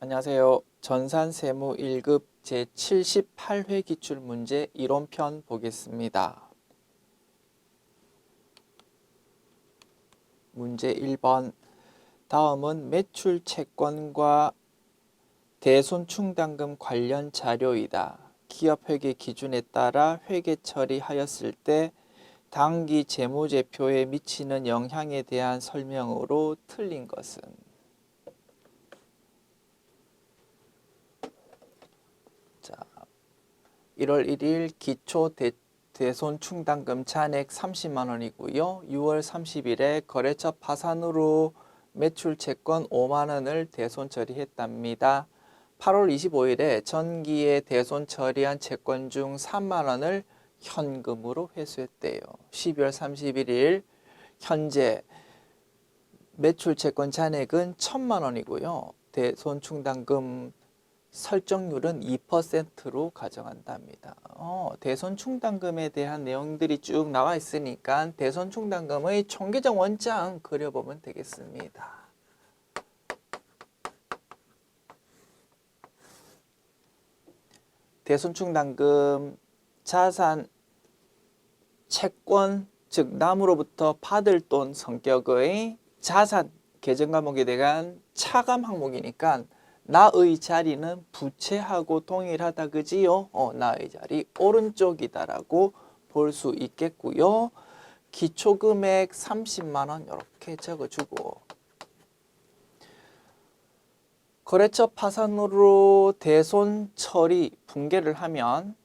안녕하세요. 전산세무 1급 제78회 기출문제 이론편 보겠습니다. 문제 1번. 다음은 매출 채권과 대손충당금 관련 자료이다. 기업회계 기준에 따라 회계 처리하였을 때 당기 재무제표에 미치는 영향에 대한 설명으로 틀린 것은? 자, 1월 1일 기초 대손충당금 잔액 30만 원이고요. 6월 30일에 거래처 파산으로 매출 채권 5만 원을 대손 처리했답니다. 8월 25일에 전기에 대손 처리한 채권 중 3만 원을 현금으로 회수했대요. 12월 31일 현재 매출 채권 잔액은 1,000만 원이고요. 대손충당금 설정률은 2%로 가정한답니다. 대손충당금에 대한 내용들이 쭉 나와 있으니까 대손충당금의 총계적 원장 그려보면 되겠습니다. 대손충당금 자산, 채권, 즉 남으로부터 받을 돈 성격의 자산 계정 과목에 대한 차감 항목이니까 나의 자리는 부채하고 동일하다 그지요? 나의 자리 오른쪽이다라고 볼 수 있겠고요. 기초금액 30만 원 이렇게 적어주고 거래처 파산으로 대손 처리 붕괴를 하면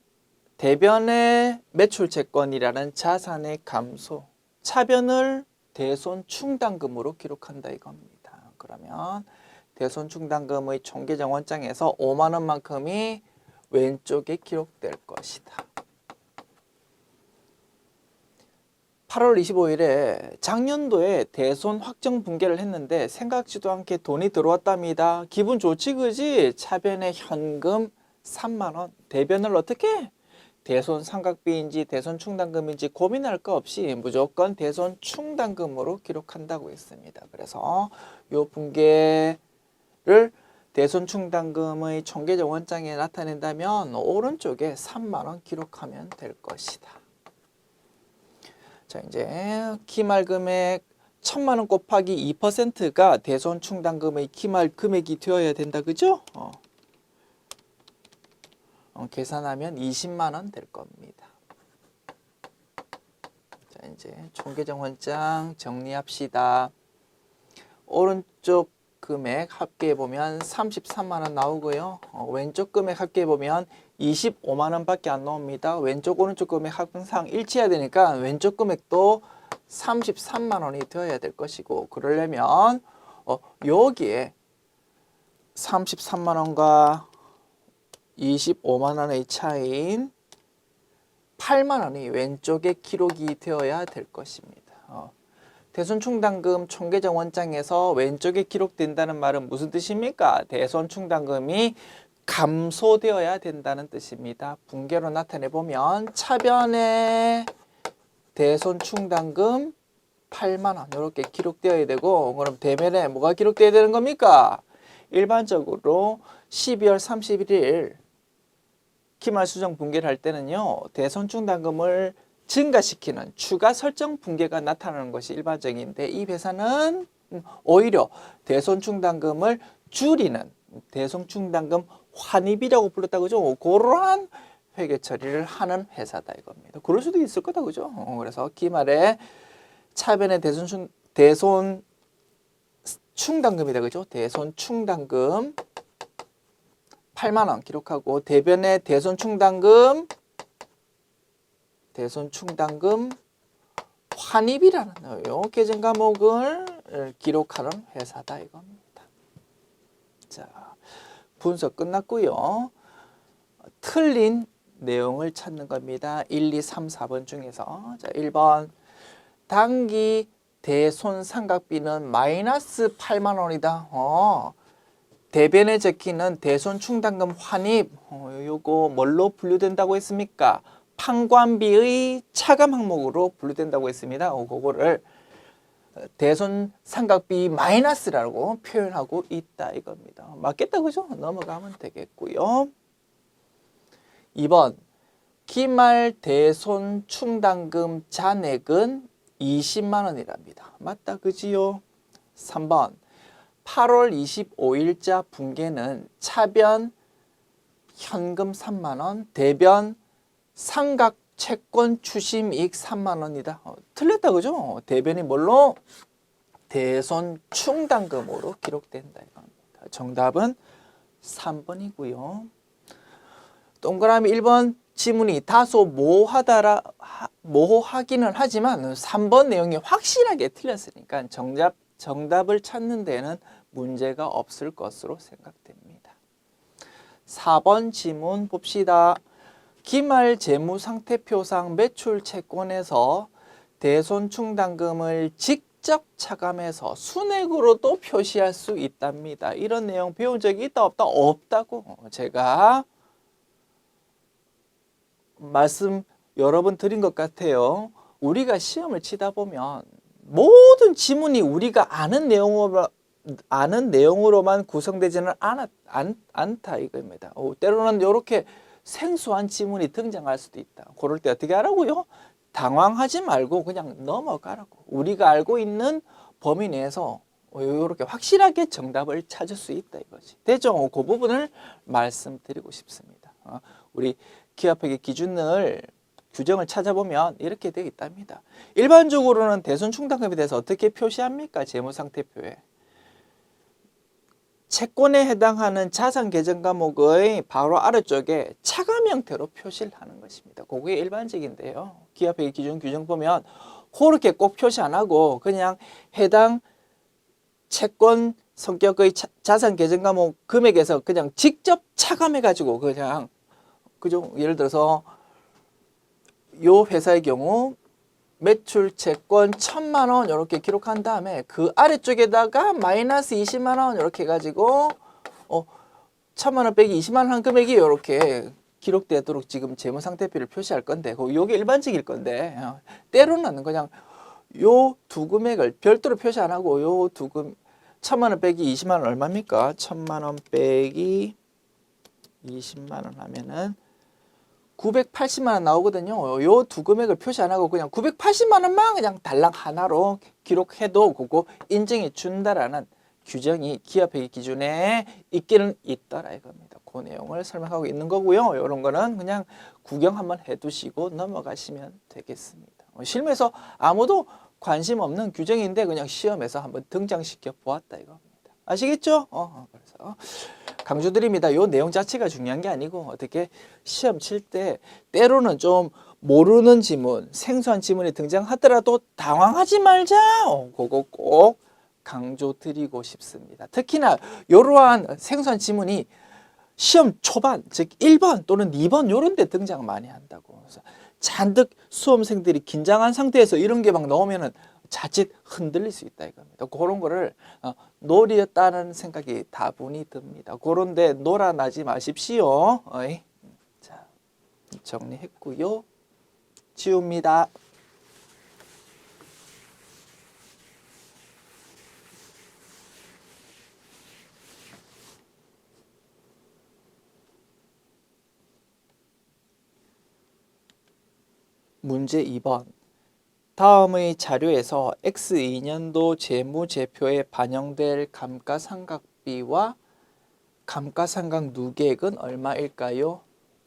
대변의 매출 채권이라는 자산의 감소, 차변을 대손 충당금으로 기록한다 이겁니다. 그러면 대손 충당금의 총계적 원장에서 5만 원만큼이 왼쪽에 기록될 것이다. 8월 25일에 작년도에 대손 확정 붕괴를 했는데 생각지도 않게 돈이 들어왔답니다. 기분 좋지 그지? 차변에 현금 3만 원. 대변을 어떻게? 대손 상각비인지 대손 충당금인지 고민할 거 없이 무조건 대손 충당금으로 기록한다고 했습니다. 그래서 요 붕괴 를 대손충당금의 총계적 원장에 나타낸다면 오른쪽에 3만 원 기록하면 될 것이다. 자, 이제 기말 금액 1,000만 원 곱하기 2%가 대손충당금의 기말 금액이 되어야 된다. 그죠? 계산하면 20만 원 될 겁니다. 자, 이제 총계적 원장 정리합시다. 오른쪽 금액 합계해보면 33만 원 나오고요. 왼쪽 금액 합계해보면 25만 원 밖에 안 나옵니다. 왼쪽 오른쪽 금액 항상 일치해야 되니까 왼쪽 금액도 33만 원이 되어야 될 것이고, 그러려면 여기에 33만 원과 25만 원의 차이인 8만 원이 왼쪽에 기록이 되어야 될 것입니다. 대손충당금 총계적 원장에서 왼쪽에 기록된다는 말은 무슨 뜻입니까? 대손충당금이 감소되어야 된다는 뜻입니다. 붕괴로 나타내보면 차변에 대손충당금 8만 원 이렇게 기록되어야 되고, 그럼 대면에 뭐가 기록되어야 되는 겁니까? 일반적으로 12월 31일 기말수정 붕괴를 할 때는요, 대손충당금을 증가시키는 추가 설정 붕괴가 나타나는 것이 일반적인데, 이 회사는 오히려 대손충당금을 줄이는 대손충당금 환입이라고 불렀다 그죠? 그러한 회계 처리를 하는 회사다 이겁니다. 그럴 수도 있을 거다 그죠? 그래서 기말에 차변의 대손 충당금이다 그죠? 대손 충당금 8만 원 기록하고, 대변의 대손 충당금 환입이라는 요 계정 과목을 기록하는 회사다 이겁니다. 자, 분석 끝났고요. 틀린 내용을 찾는 겁니다. 1, 2, 3, 4번 중에서. 자, 1번 당기 대손 상각비는 마이너스 8만 원이다. 대변에 적히는 대손 충당금 환입, 요거 뭘로 분류된다고 했습니까? 판관비의 차감 항목으로 분류된다고 했습니다. 그거를 대손 삼각비 마이너스라고 표현하고 있다 이겁니다. 맞겠다 그죠? 넘어가면 되겠고요. 2번 기말 대손 충당금 잔액은 20만 원이랍니다. 맞다 그지요? 3번 8월 25일자 분계는 차변 현금 3만 원, 대변 상각 채권 추심이익 3만 원이다. 틀렸다 그죠? 대변이 뭘로? 대손 충당금으로 기록된다 이겁니다. 정답은 3번이고요. 동그라미 1번 지문이 다소 모호하기는 하지만 3번 내용이 확실하게 틀렸으니까 정답을 찾는 데는 문제가 없을 것으로 생각됩니다. 4번 지문 봅시다. 기말 재무상태표상 매출 채권에서 대손 충당금을 직접 차감해서 순액으로도 표시할 수 있답니다. 이런 내용 배운 적이 있다 없다? 없다고 제가 말씀 여러 번 드린 것 같아요. 우리가 시험을 치다 보면 모든 지문이 우리가 아는 내용으로만 구성되지는 않다 이겁니다. 때로는 이렇게 생소한 지문이 등장할 수도 있다. 그럴 때 어떻게 하라고요? 당황하지 말고 그냥 넘어가라고. 우리가 알고 있는 범위 내에서 이렇게 확실하게 정답을 찾을 수 있다 이거지. 되죠? 그 부분을 말씀드리고 싶습니다. 우리 기업회계 기준을 규정을 찾아보면 이렇게 되어 있답니다. 일반적으로는 대손 충당금에 대해서 어떻게 표시합니까? 재무상태표에. 채권에 해당하는 자산 계정 과목의 바로 아래쪽에 차감 형태로 표시를 하는 것입니다. 그게 일반적인데요. 기업회계 기준 규정 보면 그렇게 꼭 표시 안 하고 그냥 해당 채권 성격의 자산 계정 과목 금액에서 그냥 직접 차감해 가지고 그냥 그죠? 예를 들어서 요 회사의 경우 매출 채권 1,000만 원 이렇게 기록한 다음에 그 아래쪽에다가 마이너스 20만 원 이렇게 해가지고 1,000만 원 빼기 20만 원 한 금액이 이렇게 기록되도록 지금 재무상태표를 표시할 건데 요게 일반적일 건데 때로는 그냥 요 두 금액을 별도로 표시 안 하고 요 두 금 1,000만 원 빼기 20만 원 얼마입니까? 1,000만 원 빼기 20만 원 하면은 980만 원 나오거든요. 요 두 금액을 표시 안 하고 그냥 980만 원만 그냥 달랑 하나로 기록해도 그거 인정해 준다라는 규정이 기업회계 기준에 있기는 있더라 이겁니다. 그 내용을 설명하고 있는 거고요. 이런 거는 그냥 구경 한번 해두시고 넘어가시면 되겠습니다. 실무에서 아무도 관심 없는 규정인데 그냥 시험에서 한번 등장시켜 보았다 이겁니다. 아시겠죠? 그래서 강조드립니다. 요 내용 자체가 중요한 게 아니고 어떻게 시험 칠 때 때로는 좀 모르는 지문, 생소한 지문이 등장하더라도 당황하지 말자. 그거 꼭 강조드리고 싶습니다. 특히나 이러한 생소한 지문이 시험 초반, 즉 1번 또는 2번 이런 데 등장 많이 한다고. 그래서 잔뜩 수험생들이 긴장한 상태에서 이런 게 막 나오면은 자칫 흔들릴 수 있다 이겁니다. 그런 거를 노렸다는 생각이 다분히 듭니다. 그런데 놀아나지 마십시오. 자, 정리했고요. 지웁니다. 문제 2번. 다음의 자료에서 X2년도 재무제표에 반영될 감가상각비와 감가상각 누계액은 얼마일까요?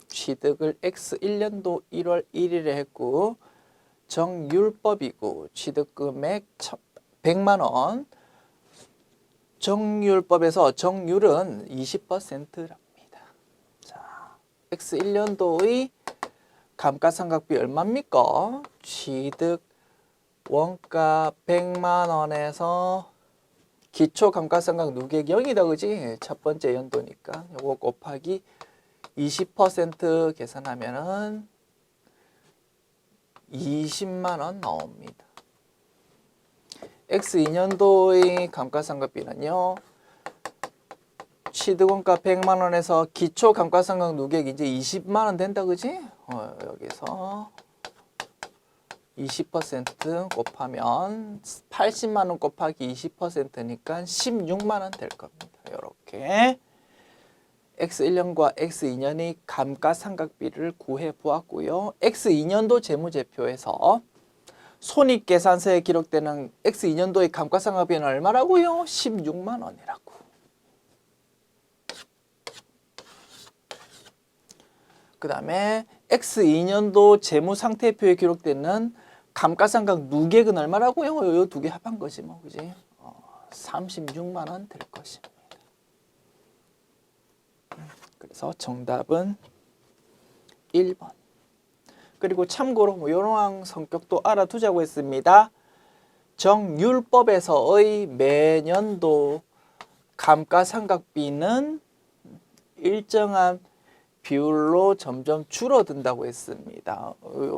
취득을 X1년도 1월 1일에 했고 정율법이고 취득금액 100만 원. 정율법에서 정율은 20%랍니다. 자, X1년도의 감가상각비 얼마입니까? 취득 원가 100만 원에서 기초 감가상각 누계액 0이다 그지? 첫 번째 연도니까 요거 곱하기 20% 계산하면은 20만 원 나옵니다. X2년도의 감가상각비는요. 취득원가 100만 원에서 기초 감가상각 누계액 이제 20만 원 된다 그지? 여기서 20% 곱하면 80만 원 곱하기 20%니까 16만 원 될 겁니다. 이렇게 X1년과 X2년의 감가상각비를 구해 보았고요. X2년도 재무제표에서 손익계산서에 기록되는 X2년도의 감가상각비는 얼마라고요? 16만 원이라고. 그 다음에 X2년도 재무상태표에 기록되는 감가상각 누계액은 얼마라고요? 이 두 개 합한 거지 뭐, 그지? 36만 원 될 것입니다. 그래서 정답은 1번. 그리고 참고로 뭐 이러한 성격도 알아두자고 했습니다. 정률법에서의 매년도 감가상각비는 일정한 비율로 점점 줄어든다고 했습니다.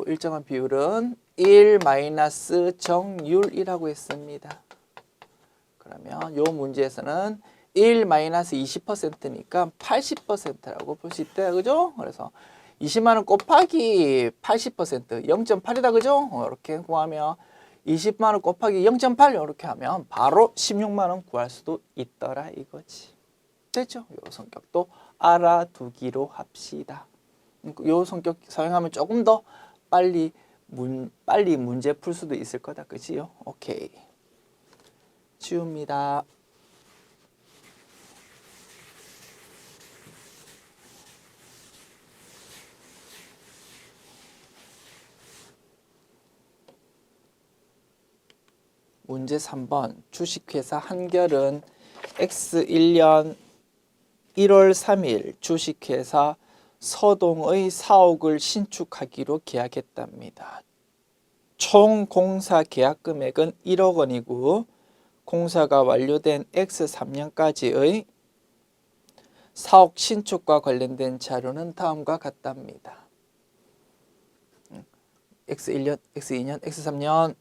일정한 비율은 1-정률이라고 했습니다. 그러면 이 문제에서는 1-20%니까 80%라고 볼 수 있다. 그죠? 그래서 20만 원 곱하기 80%, 0.8이다. 그죠? 이렇게 구하면 20만 원 곱하기 0.8 이렇게 하면 바로 16만 원 구할 수도 있더라 이거지. 됐죠? 이 성격도 알아두기로 합시다. 이 성격 사용하면 조금 더 빨리 문제 풀 수도 있을 거다. 그지요? 오케이. 지웁니다. 문제 3번. 주식회사 한결은 X1년 1월 3일 주식회사 서동의 사옥을 신축하기로 계약했답니다. 총 공사 계약 금액은 1억 원이고 공사가 완료된 X3년까지의 사옥 신축과 관련된 자료는 다음과 같답니다. X1년, X2년, X3년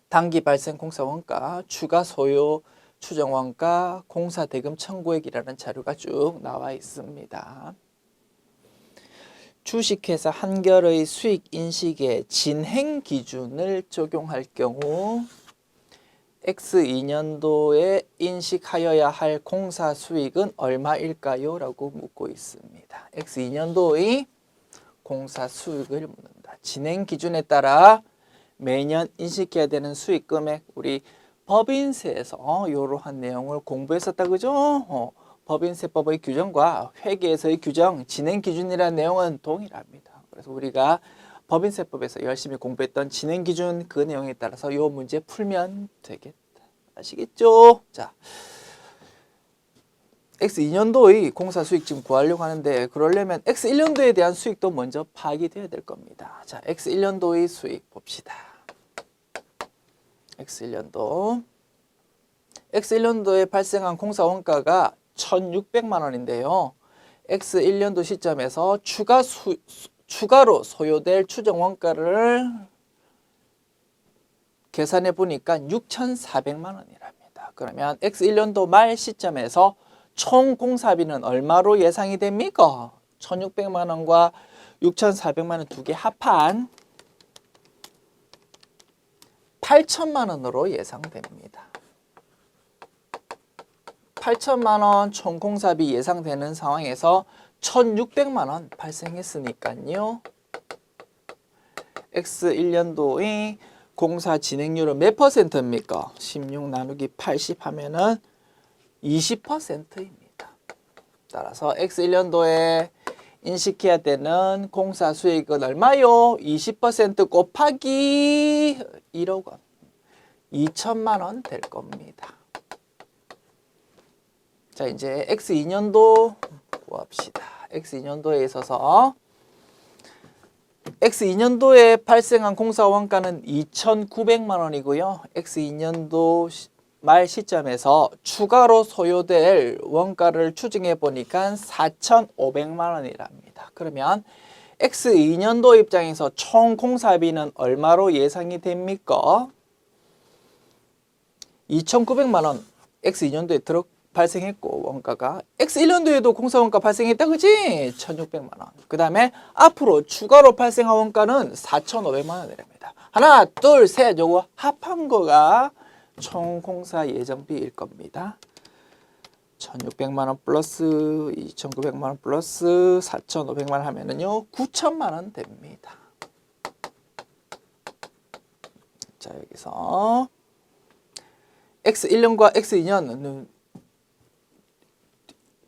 단기 발생 공사 원가, 추가 소요 추정 원가, 공사 대금 청구액이라는 자료가 쭉 나와 있습니다. 주식회사 한결의 수익 인식에 진행 기준을 적용할 경우 X2년도에 인식하여야 할 공사 수익은 얼마일까요? 라고 묻고 있습니다. X2년도의 공사 수익을 묻는다. 진행 기준에 따라 매년 인식해야 되는 수익 금액, 우리 법인세에서 이러한 내용을 공부했었다. 그죠? 법인세법의 규정과 회계에서의 규정, 진행 기준이라는 내용은 동일합니다. 그래서 우리가 법인세법에서 열심히 공부했던 진행 기준 그 내용에 따라서 이 문제 풀면 되겠다. 아시겠죠? 자, X2년도의 공사 수익 지금 구하려고 하는데 그러려면 X1년도에 대한 수익도 먼저 파악이 돼야 될 겁니다. 자, X1년도의 수익 봅시다. X1년도에 발생한 공사 원가가 1,600만 원인데요. X1년도 시점에서 추가로 소요될 추정 원가를 계산해 보니까 6,400만 원이랍니다. 그러면 X1년도 말 시점에서 총 공사비는 얼마로 예상이 됩니까? 1,600만 원과 6,400만 원 두 개 합한 8천만 원으로 예상됩니다. 8천만 원 총 공사비 예상되는 상황에서 1,600만 원 발생했으니까요. X1년도의 공사 진행률은 몇 퍼센트입니까? 16 나누기 80 하면은 20%입니다. 따라서 X1년도에 인식해야 되는 공사 수익은 얼마요? 20% 곱하기 1억 원. 2천만 원 될 겁니다. 자, 이제 X2년도 구합시다. X2년도에 있어서 X2년도에 발생한 공사 원가는 2,900만 원이고요. X2년도 말 시점에서 추가로 소요될 원가를 추정해 보니까 4,500만 원이랍니다. 그러면 X2년도 입장에서 총 공사비는 얼마로 예상이 됩니까? 2,900만 원 X2년도에 발생했고 원가가 X1년도에도 공사 원가 발생했다. 그지? 1,600만 원. 그 다음에 앞으로 추가로 발생한 원가는 4,500만 원이랍니다. 하나, 둘, 셋. 요거 합한 거가 총 공사 예정비일 겁니다. 1,600만 원 플러스 2,900만 원 플러스 4,500만 원 하면은요 9,000만 원 됩니다. 자, 여기서 X1년과 X2년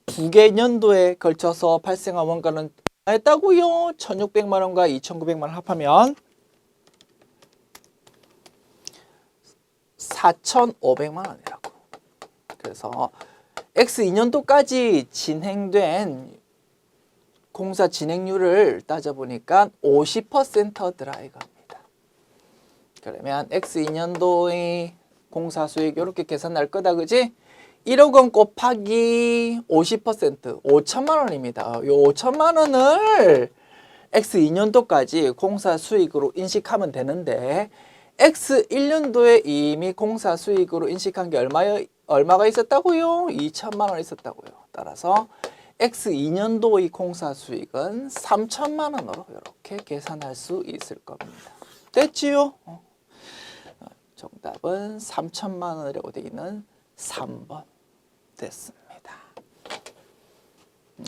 두 개 년도에 걸쳐서 발생한 원가는 했다고요. 1,600만 원과 2,900만 원 합하면 4,500만 원이라고. 그래서 X2년도까지 진행된 공사 진행률을 따져보니까 50%더라 이겁니다. 그러면 X2년도의 공사 수익 이렇게 계산 날 거다, 그지? 1억 원 곱하기 50% 5천만 원입니다. 요 5천만 원을 X2년도까지 공사 수익으로 인식하면 되는데 X1년도에 이미 공사 수익으로 인식한 게 얼마가 있었다고요? 2천만 원 있었다고요. 따라서 X2년도의 공사 수익은 3천만 원으로 이렇게 계산할 수 있을 겁니다. 됐지요? 정답은 3천만 원이라고 되어 있는 3번 됐습니다.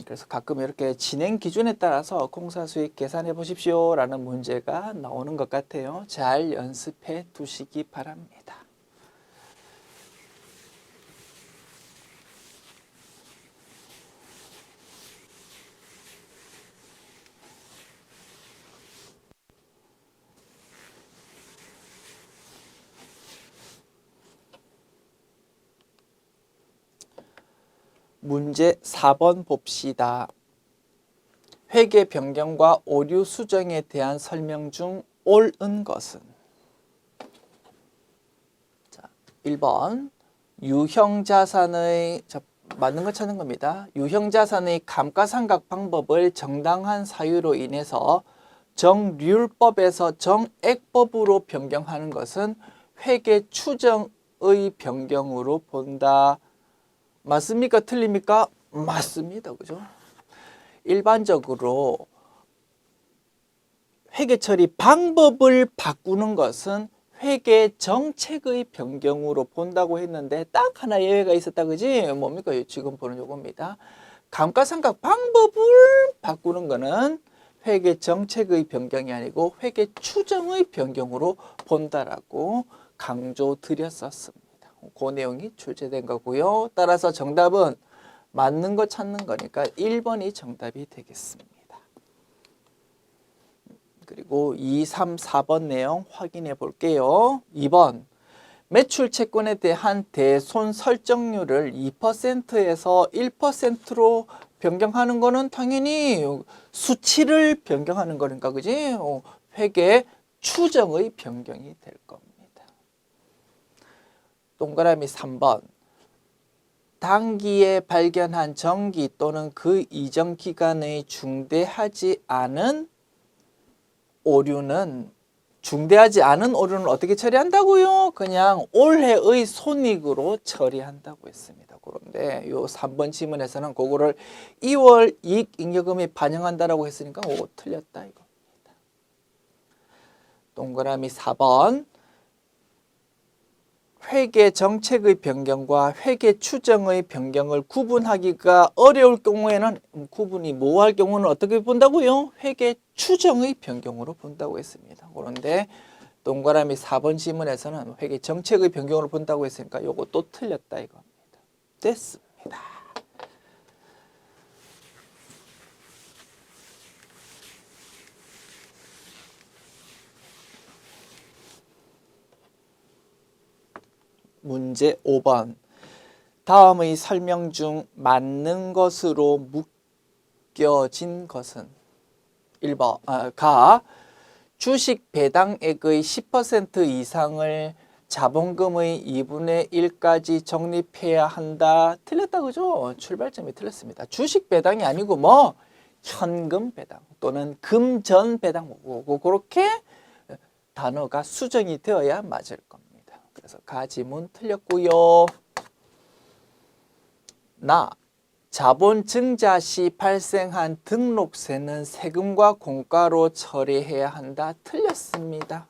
그래서 가끔 이렇게 진행 기준에 따라서 공사 수익 계산해 보십시오 라는 문제가 나오는 것 같아요. 잘 연습해 두시기 바랍니다. 문제 4번 봅시다. 회계 변경과 오류 수정에 대한 설명 중 옳은 것은? 자, 1번 유형자산의 맞는 거 찾는 겁니다. 유형자산의 감가상각 방법을 정당한 사유로 인해서 정률법에서 정액법으로 변경하는 것은 회계 추정의 변경으로 본다. 맞습니까? 틀립니까? 맞습니다. 그죠? 일반적으로 회계 처리 방법을 바꾸는 것은 회계 정책의 변경으로 본다고 했는데 딱 하나 예외가 있었다. 그지? 뭡니까? 지금 보는 요겁니다. 감가상각 방법을 바꾸는 거는 회계 정책의 변경이 아니고 회계 추정의 변경으로 본다라고 강조드렸었습니다. 그 내용이 출제된 거고요. 따라서 정답은 맞는 거 찾는 거니까 1번이 정답이 되겠습니다. 그리고 2, 3, 4번 내용 확인해 볼게요. 2번 매출 채권에 대한 대손 설정률을 2%에서 1%로 변경하는 거는 당연히 수치를 변경하는 거니까, 그지? 회계 추정의 변경이 될 겁니다. 동그라미 3번 당기에 발견한 정기 또는 그 이전 기간의 중대하지 않은 오류는 어떻게 처리한다고요? 그냥 올해의 손익으로 처리한다고 했습니다. 그런데 요 3번 지문에서는 그거를 2월 이익잉여금이 반영한다라고 했으니까 그거 틀렸다 이겁니다. 동그라미 4번 회계 정책의 변경과 회계 추정의 변경을 구분하기가 어려울 경우에는 구분이 모호할 경우는 어떻게 본다고요? 회계 추정의 변경으로 본다고 했습니다. 그런데 동그라미 4번 지문에서는 회계 정책의 변경으로 본다고 했으니까 요거 또 틀렸다 이겁니다. 됐습니다. 문제 5번 다음의 설명 중 맞는 것으로 묶여진 것은? 1번 가 주식 배당액의 10% 이상을 자본금의 2분의 1까지 적립해야 한다. 틀렸다 그죠? 출발점이 틀렸습니다. 주식 배당이 아니고 현금 배당 또는 금전 배당 그렇게 단어가 수정이 되어야 맞을 겁니다. 그래서 가지문 틀렸고요. 자본 증자 시 발생한 등록세는 세금과 공과로 처리해야 한다. 틀렸습니다.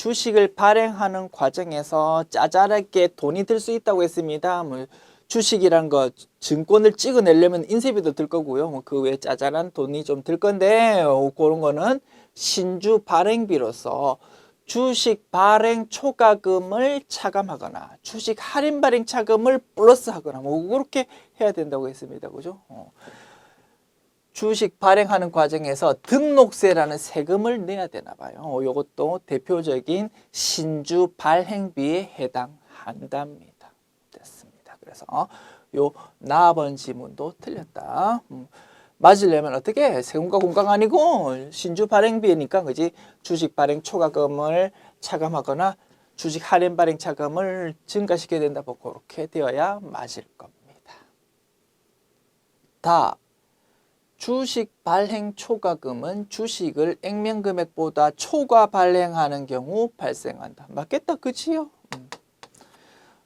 주식을 발행하는 과정에서 짜잘하게 돈이 들 수 있다고 했습니다. 뭐 주식이란 거 증권을 찍어내려면 인쇄비도 들 거고요. 뭐 그 외에 짜잘한 돈이 좀 들 건데 그런 거는 신주 발행비로서 주식 발행 초과금을 차감하거나 주식 할인 발행 차감을 플러스하거나 뭐 그렇게 해야 된다고 했습니다. 그죠? 주식 발행하는 과정에서 등록세라는 세금을 내야 되나 봐요. 이것도 대표적인 신주 발행비에 해당한답니다. 됐습니다. 그래서 요 나번 지문도 틀렸다. 맞으려면 어떻게? 세금과 공과가 아니고 신주 발행비니까 그지? 주식 발행 초과금을 차감하거나 주식 할인 발행 차감을 증가시켜야 된다. 뭐 그렇게 되어야 맞을 겁니다. 다 주식 발행 초과금은 주식을 액면금액보다 초과 발행하는 경우 발생한다. 맞겠다, 그치요?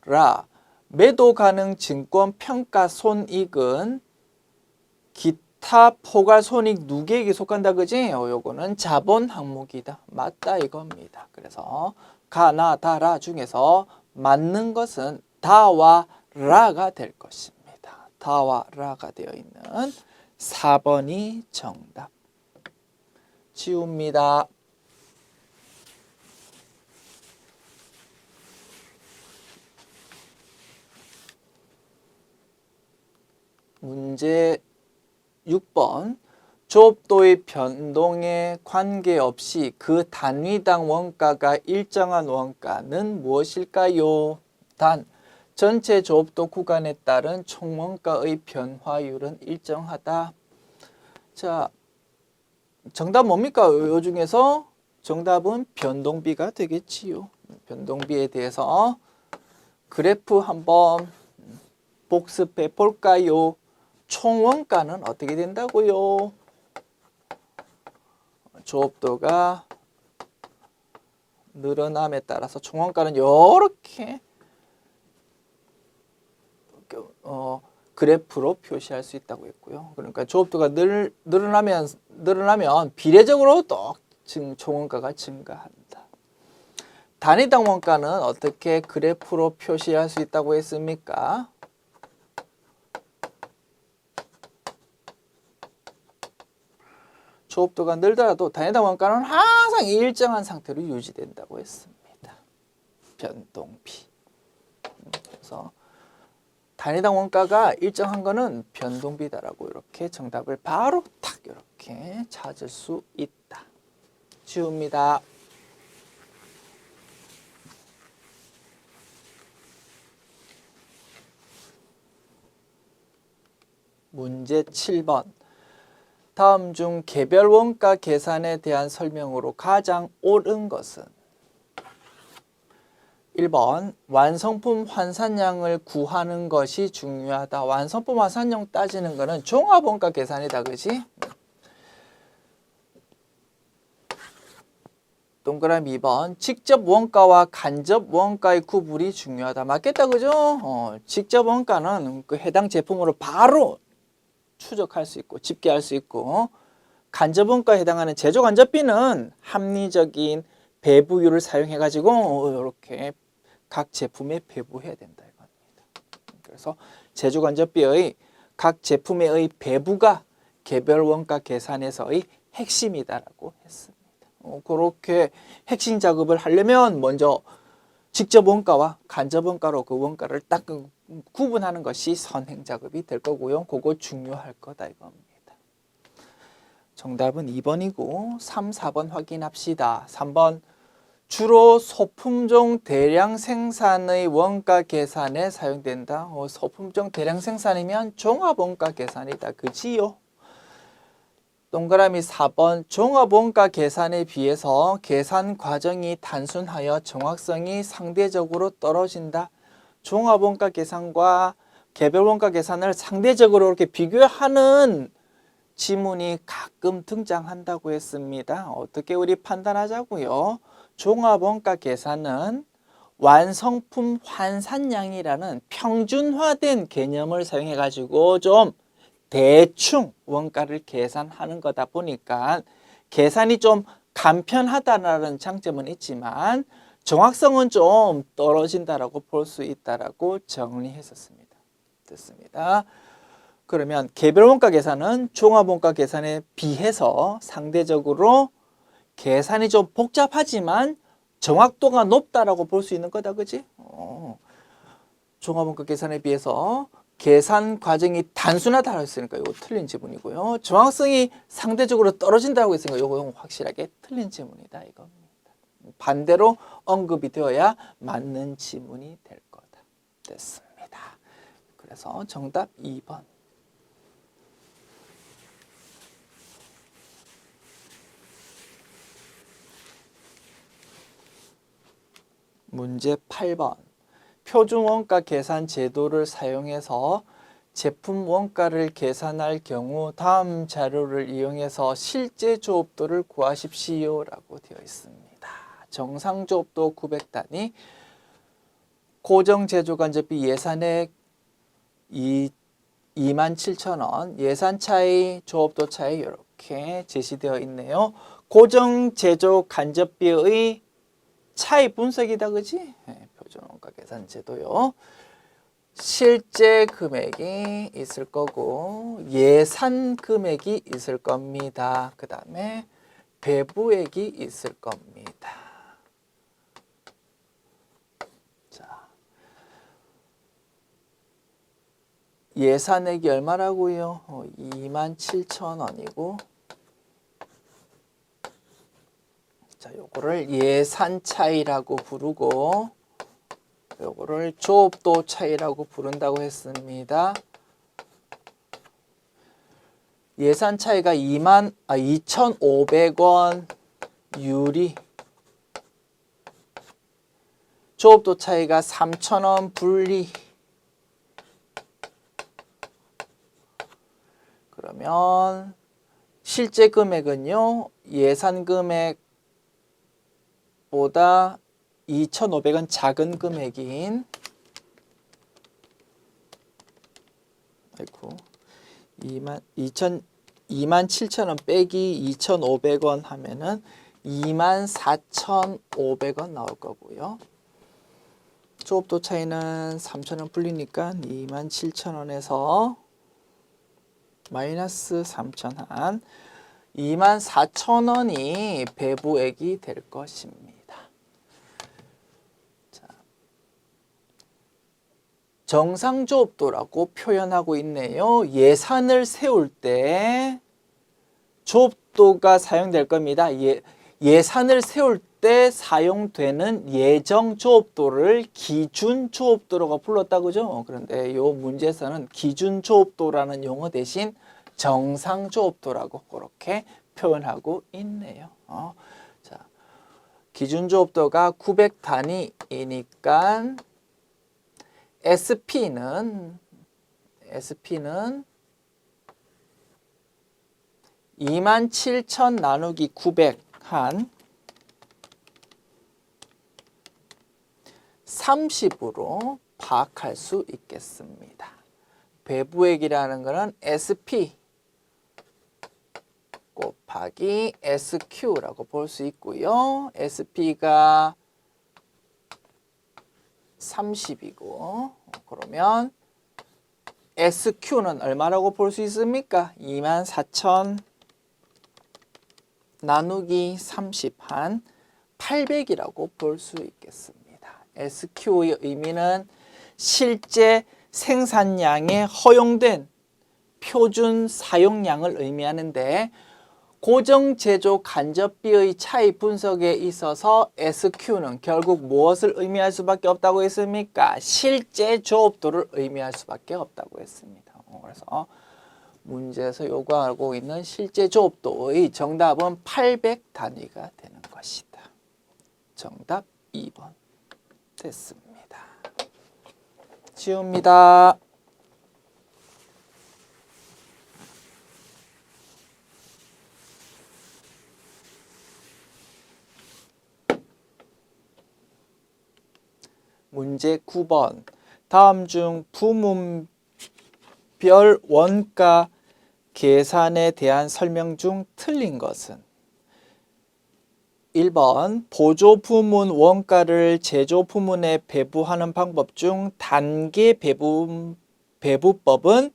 라 매도 가능 증권 평가 손익은 기타 포괄 손익 누계액에 속한다, 그지? 요거는 자본 항목이다. 맞다 이겁니다. 그래서 가나 다라 중에서 맞는 것은 다와 라가 될 것입니다. 다와 라가 되어 있는 4번이 정답. 지웁니다. 문제 6번. 조업도의 변동에 관계없이 그 단위당 원가가 일정한 원가는 무엇일까요? 단, 전체 조업도 구간에 따른 총원가의 변화율은 일정하다. 자, 정답 뭡니까? 요 중에서 정답은 변동비가 되겠지요. 변동비에 대해서 그래프 한번 복습해 볼까요? 총원가는 어떻게 된다고요? 조업도가 늘어남에 따라서 총원가는 이렇게 그래프로 표시할 수 있다고 했고요. 그러니까 조업도가 늘어나면 비례적으로 또 총원가가 증가한다. 단위당 원가는 어떻게 그래프로 표시할 수 있다고 했습니까? 조업도가 늘더라도 단위당 원가는 항상 일정한 상태로 유지된다고 했습니다. 변동비. 그래서 단위당 원가가 일정한 거는 변동비다라고 이렇게 정답을 바로 탁 이렇게 찾을 수 있다. 지웁니다. 문제 7번. 다음 중 개별 원가 계산에 대한 설명으로 가장 옳은 것은 1번 완성품 환산량을 구하는 것이 중요하다. 완성품 환산량 따지는 거는 종합원가 계산이다. 그지? 동그라미 2번 직접 원가와 간접 원가의 구분이 중요하다. 맞겠다. 그죠? 직접 원가는 그 해당 제품으로 바로 추적할 수 있고 집계할 수 있고 간접 원가에 해당하는 제조 간접비는 합리적인 배부율을 사용해 가지고 이렇게 각 제품에 배부해야 된다 이겁니다. 그래서 제조 간접비의 각 제품의 배부가 개별 원가 계산에서의 핵심이다라고 했습니다. 그렇게 핵심 작업을 하려면 먼저 직접 원가와 간접 원가로 그 원가를 딱 구분하는 것이 선행 작업이 될 거고요. 그거 중요할 거다 이겁니다. 정답은 2번이고 3, 4번 확인합시다. 3번 주로 소품종 대량 생산의 원가 계산에 사용된다. 소품종 대량 생산이면 종합원가 계산이다. 그지요? 동그라미 4번 종합원가 계산에 비해서 계산 과정이 단순하여 정확성이 상대적으로 떨어진다. 종합원가 계산과 개별원가 계산을 상대적으로 이렇게 비교하는 지문이 가끔 등장한다고 했습니다. 어떻게 우리 판단하자고요? 종합원가 계산은 완성품 환산량이라는 평준화된 개념을 사용해 가지고 좀 대충 원가를 계산하는 거다 보니까 계산이 좀 간편하다라는 장점은 있지만 정확성은 좀 떨어진다라고 볼 수 있다라고 정리했었습니다. 됐습니다. 그러면 개별 원가 계산은 종합 원가 계산에 비해서 상대적으로 계산이 좀 복잡하지만 정확도가 높다라고 볼 수 있는 거다, 그지? 종합 원가 계산에 비해서 계산 과정이 단순하다고 했으니까 이거 틀린 지문이고요. 정확성이 상대적으로 떨어진다고 했으니까 이거 확실하게 틀린 지문이다 이겁니다. 반대로 언급이 되어야 맞는 지문이 될 거다. 됐습니다. 그래서 정답 2번. 문제 8번. 표준 원가 계산 제도를 사용해서 제품 원가를 계산할 경우 다음 자료를 이용해서 실제 조업도를 구하십시오 라고 되어 있습니다. 정상 조업도 900단위, 고정 제조 간접비 예산액 27,000원, 예산 차이, 조업도 차이 이렇게 제시되어 있네요. 고정 제조 간접비의 차이 분석이다, 그지? 네, 표준 원가 계산 제도요. 실제 금액이 있을 거고 예산 금액이 있을 겁니다. 그 다음에 배부액이 있을 겁니다. 자, 예산액이 얼마라고요? 27,000원이고 자, 요거를 예산 차이라고 부르고 요거를 조업도 차이라고 부른다고 했습니다. 예산 차이가 2,500원 유리, 조업도 차이가 3,000원 분리. 그러면 실제 금액은요, 예산 금액보다 2,500원 작은 금액인 27,000원 빼기 2,500원 하면은 24,500원 나올 거고요. 조업도 차이는 3,000원 풀리니까 27,000원에서 마이너스 3,000원, 24,000원이 배부액이 될 것입니다. 정상조업도라고 표현하고 있네요. 예산을 세울 때 조업도가 사용될 겁니다. 예산을 세울 때 사용되는 예정조업도를 기준조업도라고 불렀다고 그죠? 그런데 이 문제에서는 기준조업도라는 용어 대신 정상조업도라고 그렇게 표현하고 있네요. 자, 기준조업도가 900단위이니까 SP는 27,000 나누기 900 한 30으로 파악할 수 있겠습니다. 배부액이라는 것은 SP 곱하기 SQ라고 볼 수 있고요. SP가 30이고 그러면 SQ는 얼마라고 볼 수 있습니까? 24,000 나누기 30 한 800이라고 볼 수 있겠습니다. SQ의 의미는 실제 생산량에 허용된 표준 사용량을 의미하는데 고정 제조 간접비의 차이 분석에 있어서 SQ는 결국 무엇을 의미할 수밖에 없다고 했습니까? 실제 조업도를 의미할 수밖에 없다고 했습니다. 그래서 문제에서 요구하고 있는 실제 조업도의 정답은 800단위가 되는 것이다. 정답 2번 됐습니다. 지웁니다. 문제 9번. 다음 중 부문별 원가 계산에 대한 설명 중 틀린 것은? 1번 보조부문 원가를 제조부문에 배부하는 방법 중 단계 배부법은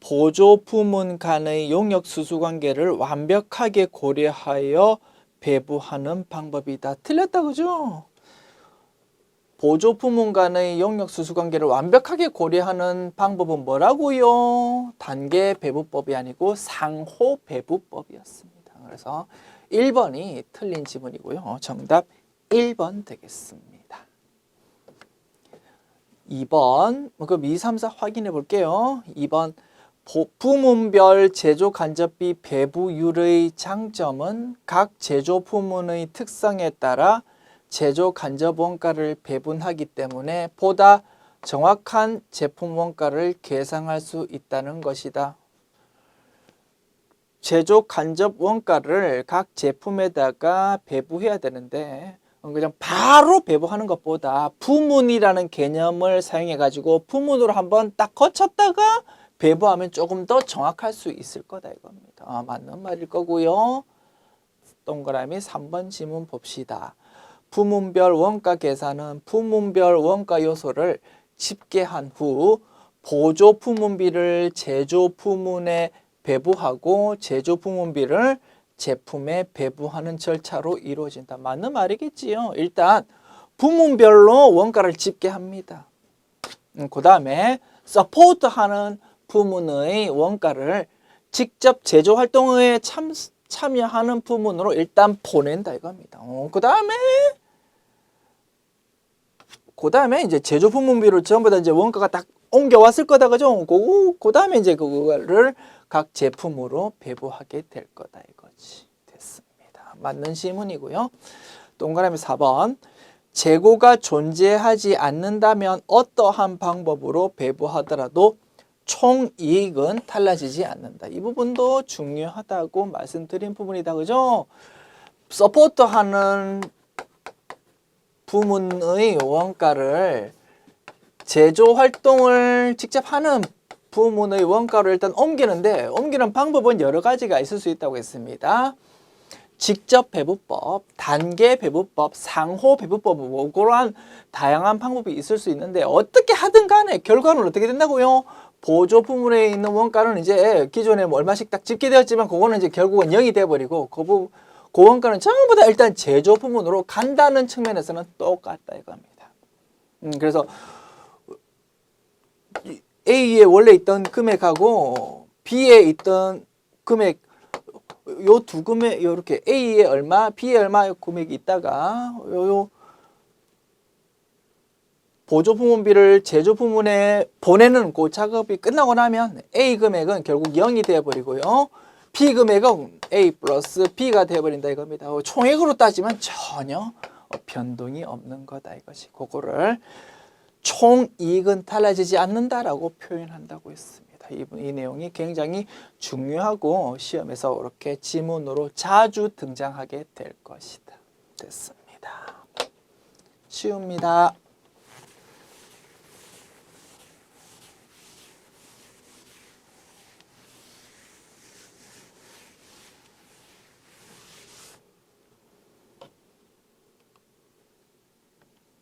보조부문 간의 용역수수관계를 완벽하게 고려하여 배부하는 방법이다. 틀렸다 그죠? 보조부문 간의 용역수수관계를 완벽하게 고려하는 방법은 뭐라고요? 단계 배부법이 아니고 상호배부법이었습니다. 그래서 1번이 틀린 지문이고요. 정답 1번 되겠습니다. 2번, 그럼 2, 3, 4 확인해 볼게요. 2번, 부문별 제조간접비 배부율의 장점은 각 제조부문의 특성에 따라 제조간접원가를 배분하기 때문에 보다 정확한 제품 원가를 계산할 수 있다는 것이다. 제조 간접 원가를 각 제품에다가 배부해야 되는데 그냥 바로 배부하는 것보다 부문이라는 개념을 사용해 가지고 부문으로 한번 딱 거쳤다가 배부하면 조금 더 정확할 수 있을 거다 이겁니다. 맞는 말일 거고요. 동그라미 3번 지문 봅시다. 부문별 원가 계산은 부문별 원가 요소를 집계한 후 보조 부문비를 제조 부문에 배부하고 제조 부문비를 제품에 배부하는 절차로 이루어진다. 맞는 말이겠지요. 일단 부문별로 원가를 집계합니다. 그 다음에 서포트하는 부문의 원가를 직접 제조 활동에 참여하는 부문으로 일단 보낸다 이겁니다. 그 다음에 이제 제조 부문비를 전부 다 이제 원가가 딱 옮겨왔을 거다 그죠? 그 다음에 이제 그거를 각 제품으로 배부하게 될 거다 이거지. 됐습니다. 맞는 질문이고요. 동그라미 4번. 재고가 존재하지 않는다면 어떠한 방법으로 배부하더라도 총이익은 달라지지 않는다. 이 부분도 중요하다고 말씀드린 부분이다 그죠? 서포트하는 부문의 원가를 제조 활동을 직접 하는 부문의 원가로 일단 옮기는데 옮기는 방법은 여러 가지가 있을 수 있다고 했습니다. 직접 배부법, 단계 배부법, 상호 배부법 뭐 그러한 다양한 방법이 있을 수 있는데 어떻게 하든 간에 결과는 어떻게 된다고요? 보조 부문에 있는 원가는 이제 기존에 뭐 얼마씩 딱 집계되었지만 그거는 이제 결국은 0이 돼버리고 그 원가는 전부 다 일단 제조 부문으로 간다는 측면에서는 똑같다 이겁니다. 그래서 A에 원래 있던 금액하고 B에 있던 금액 요 두 금액 요렇게 A에 얼마, B에 얼마 금액이 있다가 요 보조 부문비를 제조 부문에 보내는 그 작업이 끝나고 나면 A 금액은 결국 0이 되어 버리고요. B 금액은 A 플러스 B가 되어 버린다 이겁니다. 총액으로 따지면 전혀 변동이 없는 거다 이것이. 그거를 총이익은 달라지지 않는다라고 표현한다고 했습니다. 이 내용이 굉장히 중요하고 시험에서 이렇게 지문으로 자주 등장하게 될 것이다. 됐습니다. 쉬웁니다.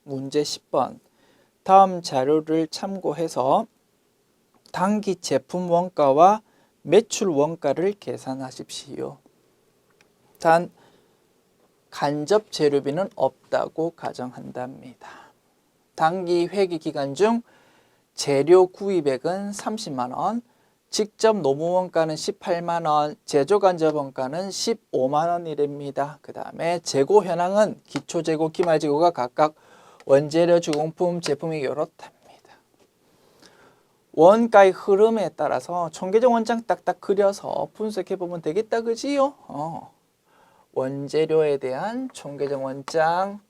문제 10번. 다음 자료를 참고해서 당기 제품 원가와 매출 원가를 계산하십시오. 단 간접 재료비는 없다고 가정한답니다. 당기 회계 기간 중 재료 구입액은 30만 원, 직접 노무 원가는 18만 원, 제조 간접 원가는 15만 원이랍니다. 그 다음에 재고 현황은 기초 재고, 기말 재고가 각각 원재료, 주공품, 제품이 이렇답니다. 원가의 흐름에 따라서 총계정 원장 딱딱 그려서 분석해 보면 되겠다 그지요? 원재료에 대한 총계정 원장,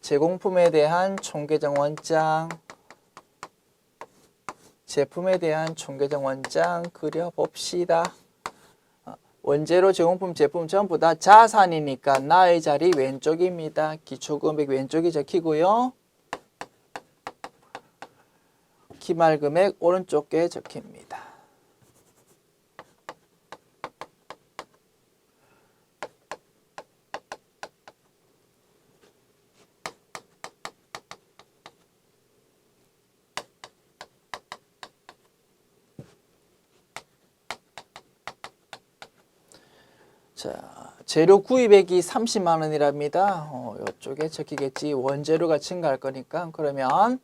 제공품에 대한 총계정 원장, 제품에 대한 총계정 원장 그려봅시다. 원재료, 제공품, 제품 전부 다 자산이니까 나의 자리 왼쪽입니다. 기초금액 왼쪽이 적히고요. 기말금액 오른쪽에 적힙니다. 자, 재료 구입액이 30만 원이랍니다. 이쪽에 적히겠지. 원재료가 증가할 거니까. 그러면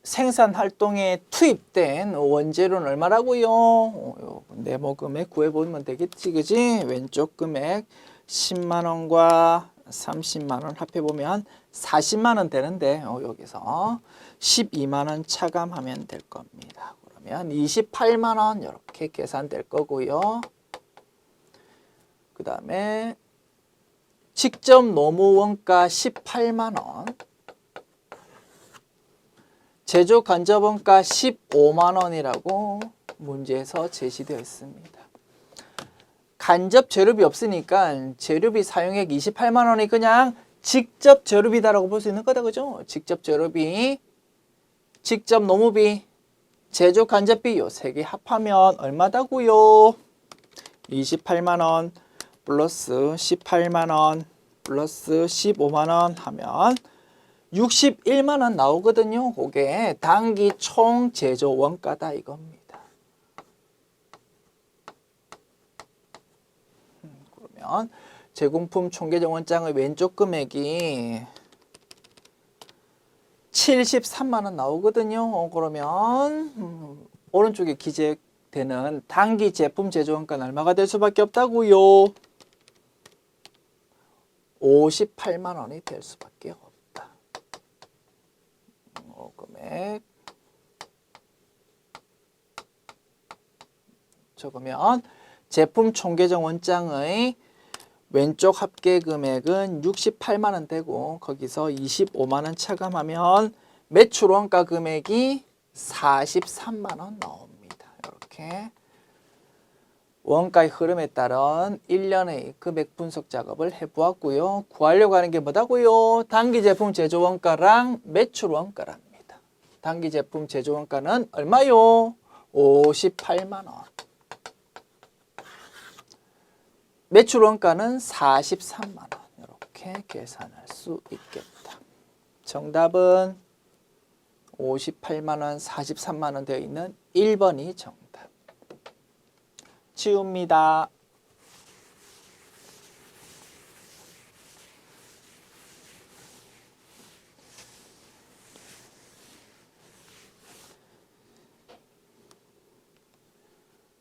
생산 활동에 투입된 원재료는 얼마라고요? 네모 금액 구해보면 되겠지, 그지? 왼쪽 금액 10만 원과 30만 원 합해보면 40만 원 되는데 여기서 12만 원 차감하면 될 겁니다. 그러면 28만 원 이렇게 계산될 거고요. 그 다음에 직접 노무 원가 18만 원, 제조 간접 원가 15만 원이라고 문제에서 제시되어 있습니다. 간접 재료비 없으니까 재료비 사용액 28만 원이 그냥 직접 재료비다라고 볼 수 있는 거다, 그죠? 직접 재료비, 직접 노무비, 제조 간접비 요 세 개 합하면 얼마다고요? 28만 원 플러스 18만 원 플러스 15만 원 하면 61만 원 나오거든요. 그게 단기 총 제조 원가다 이겁니다. 그러면 제공품 총계정 원장의 왼쪽 금액이 73만 원 나오거든요. 그러면 오른쪽에 기재되는 단기 제품 제조 원가는 얼마가 될 수밖에 없다고요? 58만 원이 될 수밖에 없다. 금액 적으면 제품 총계정 원장의 왼쪽 합계 금액은 68만 원 되고 거기서 25만 원 차감하면 매출 원가 금액이 43만 원 나옵니다. 이렇게 원가의 흐름에 따른 1년의 금액 분석 작업을 해보았고요. 구하려고 하는 게 뭐다고요? 단기 제품 제조 원가랑 매출 원가랍니다. 단기 제품 제조 원가는 얼마요? 58만 원. 매출 원가는 43만 원. 이렇게 계산할 수 있겠다. 정답은 58만 원, 43만 원 되어 있는 1번이 정답. 치웁니다.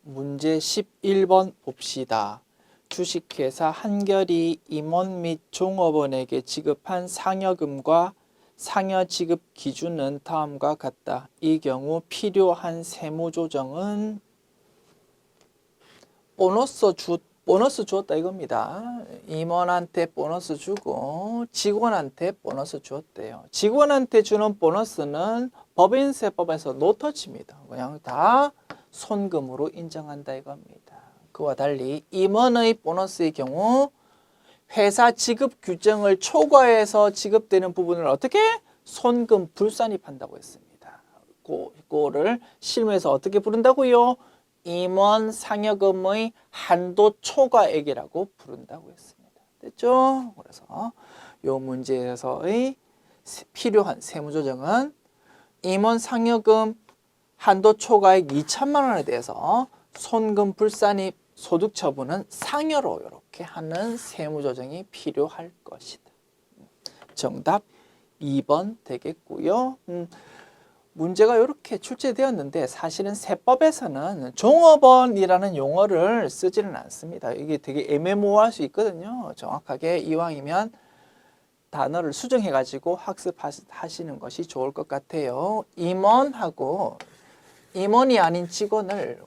문제 11번 봅시다. 주식회사 한결이 임원 및 종업원에게 지급한 상여금과 상여 지급 기준은 다음과 같다. 이 경우 필요한 세무조정은 보너스 주었다 이겁니다. 임원한테 보너스 주고 직원한테 보너스 주었대요. 직원한테 주는 보너스는 법인세법에서 노터치입니다. 그냥 다 손금으로 인정한다 이겁니다. 그와 달리 임원의 보너스의 경우 회사 지급 규정을 초과해서 지급되는 부분을 어떻게? 손금 불산입한다고 했습니다. 그거를 실무에서 어떻게 부른다고요? 임원 상여금의 한도 초과액이라고 부른다고 했습니다. 됐죠? 그래서 이 문제에서의 필요한 세무조정은 임원 상여금 한도 초과액 2천만 원에 대해서 손금 불산입 소득 처분은 상여로 이렇게 하는 세무조정이 필요할 것이다. 정답 2번 되겠고요. 문제가 이렇게 출제되었는데 사실은 세법에서는 종업원이라는 용어를 쓰지는 않습니다. 이게 되게 애매모호할 수 있거든요. 정확하게 이왕이면 단어를 수정해가지고 학습하시는 것이 좋을 것 같아요. 임원하고 임원이 아닌 직원을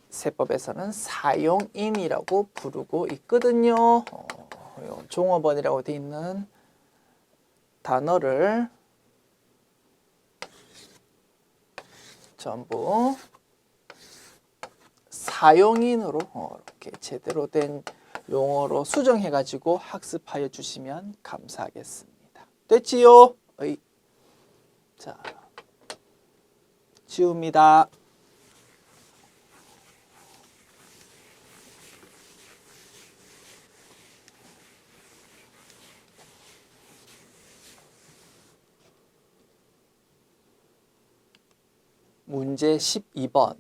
세법에서는 사용인이라고 부르고 있거든요. 종업원이라고 되어 있는 단어를 전부 사용인으로 이렇게 제대로 된 용어로 수정해가지고 학습하여 주시면 감사하겠습니다. 됐지요? 자, 지웁니다. 문제 12번.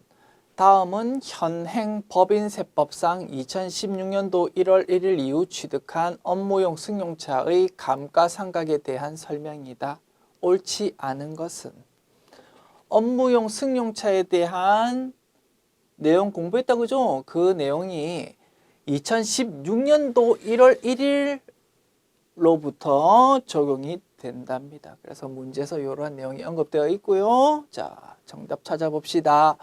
다음은 현행 법인세법상 2016년도 1월 1일 이후 취득한 업무용 승용차의 감가상각에 대한 설명이다. 옳지 않은 것은 업무용 승용차에 대한 내용 공부했다 그죠? 그 내용이 2016년도 1월 1일로부터 적용이 된답니다. 그래서 문제에서 이러한 내용이 언급되어 있고요. 자, 정답 찾아봅시다.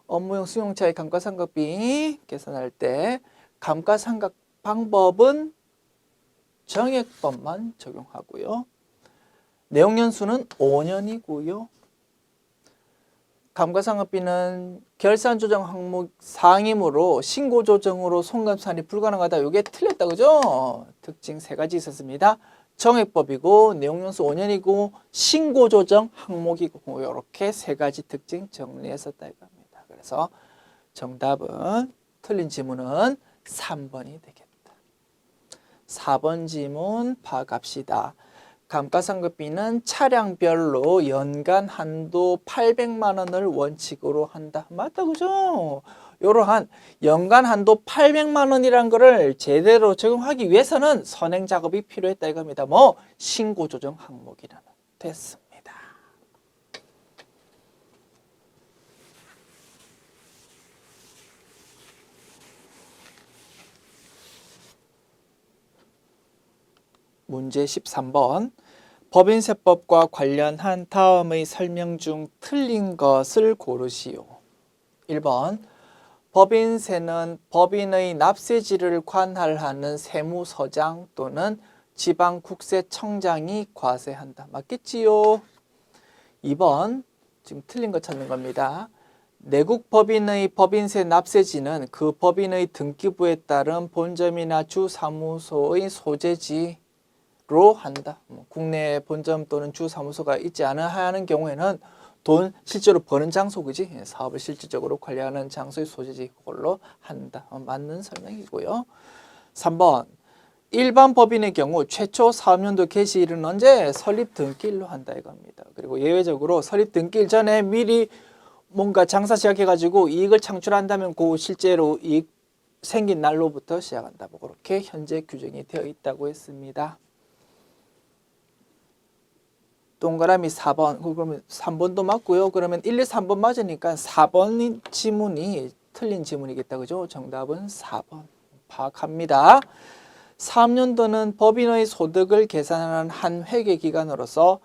업무용 승용차의 감가상각비 계산할 때 감가상각 방법은 정액법만 적용하고요. 내용연수는 5년이고요. 감가상각비는 결산조정 항목 상임으로 신고조정으로 송금산이 불가능하다. 이게 틀렸다 그죠? 특징 세 가지 있었습니다. 정액법이고 내용연수 5년이고 신고조정 항목이고 이렇게 세 가지 특징 정리했었다 이겁니다. 그래서 정답은 틀린 지문은 3번이 되겠다. 4번 지문 봐갑시다. 감가상각비는 차량별로 연간 한도 800만 원을 원칙으로 한다. 맞다 그죠? 이러한 연간 한도 800만 원이란 거를 제대로 적용하기 위해서는 선행 작업이 필요했다 이겁니다. 뭐 신고조정 항목이라는 됐습니다. 문제 13번. 법인세법과 관련한 다음의 설명 중 틀린 것을 고르시오. 1번. 법인세는 법인의 납세지를 관할하는 세무서장 또는 지방국세청장이 과세한다. 맞겠지요? 2번. 지금 틀린 거 찾는 겁니다. 내국 법인의 법인세 납세지는 그 법인의 등기부에 따른 본점이나 주사무소의 소재지 로 한다. 국내 본점 또는 주사무소가 있지 않아 하는 경우에는 돈 실제로 버는 장소 그지? 사업을 실질적으로 관리하는 장소의 소재지 그걸로 한다. 맞는 설명이고요. 3번. 일반 법인의 경우 최초 사업연도 개시일은 언제? 설립 등기일로 한다 이겁니다. 그리고 예외적으로 설립 등기일 전에 미리 뭔가 장사 시작해가지고 이익을 창출한다면 그 실제로 이익 생긴 날로부터 시작한다. 뭐 그렇게 현재 규정이 되어 있다고 했습니다. 동그라미 4번, 그러면 3번도 맞고요. 그러면 1, 2, 3번 맞으니까 4번 지문이 틀린 지문이겠다. 그죠? 정답은 4번. 파악합니다. 3년도는 법인의 소득을 계산하는 한 회계 기간으로서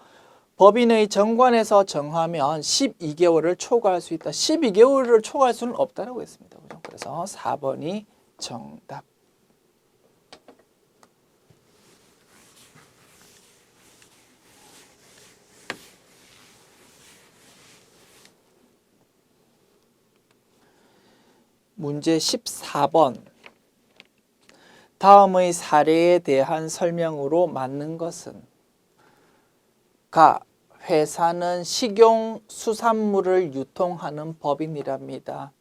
법인의 정관에서 정하면 12개월을 초과할 수 있다. 12개월을 초과할 수는 없다라고 했습니다. 그죠? 그래서 4번이 정답. 문제 14번. 다음의 사례에 대한 설명으로 맞는 것은 가. 회사는 식용 수산물을 유통하는 법인이랍니다.